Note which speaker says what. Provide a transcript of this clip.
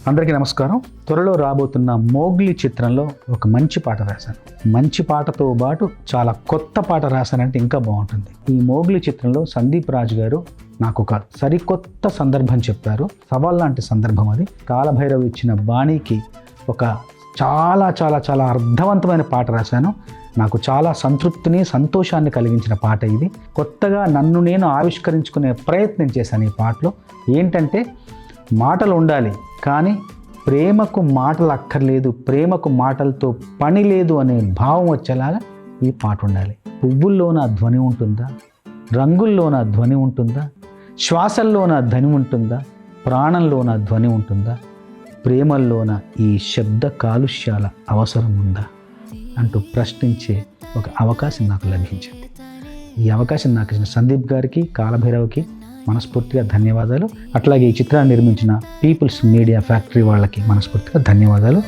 Speaker 1: అందరికీ నమస్కారం. త్వరలో రాబోతున్న మోగ్లీ చిత్రంలో ఒక మంచి పాట రాశాను. మంచి పాటతో పాటు చాలా కొత్త పాట రాశానంటే ఇంకా బాగుంటుంది. ఈ మోగ్లీ చిత్రంలో సందీప్ రాజ్ గారు నాకు ఒక సరికొత్త సందర్భం చెప్పారు. సవాల్ లాంటి సందర్భం అది. కాలభైరవ్ ఇచ్చిన బాణీకి ఒక చాలా చాలా చాలా అర్థవంతమైన పాట రాశాను. నాకు చాలా సంతృప్తిని, సంతోషాన్ని కలిగించిన పాట ఇది. కొత్తగా నన్ను నేను ఆవిష్కరించుకునే ప్రయత్నం చేశాను ఈ పాటలో. ఏంటంటే, మాటలు ఉండాలి కానీ ప్రేమకు మాటలు అక్కర్లేదు, ప్రేమకు మాటలతో పని లేదు అనే భావం వచ్చేలాగా ఈ పాట ఉండాలి. పువ్వుల్లోన ధ్వని ఉంటుందా, రంగుల్లోన ధ్వని ఉంటుందా, శ్వాసల్లోన ధ్వని ఉంటుందా, ప్రాణంలోన ధ్వని ఉంటుందా, ప్రేమల్లోన ఈ శబ్ద కాలుష్యాల అవసరం ఉందా అంటూ ప్రశ్నించే ఒక అవకాశం నాకు లభించింది. ఈ అవకాశం నాకు ఇచ్చిన సందీప్ గారికి, కాలభైరవ్కి మనస్ఫూర్తిగా ధన్యవాదాలు. అట్లాగే ఈ చిత్రాన్ని నిర్మించిన పీపుల్స్ మీడియా ఫ్యాక్టరీ వాళ్ళకి మనస్ఫూర్తిగా ధన్యవాదాలు.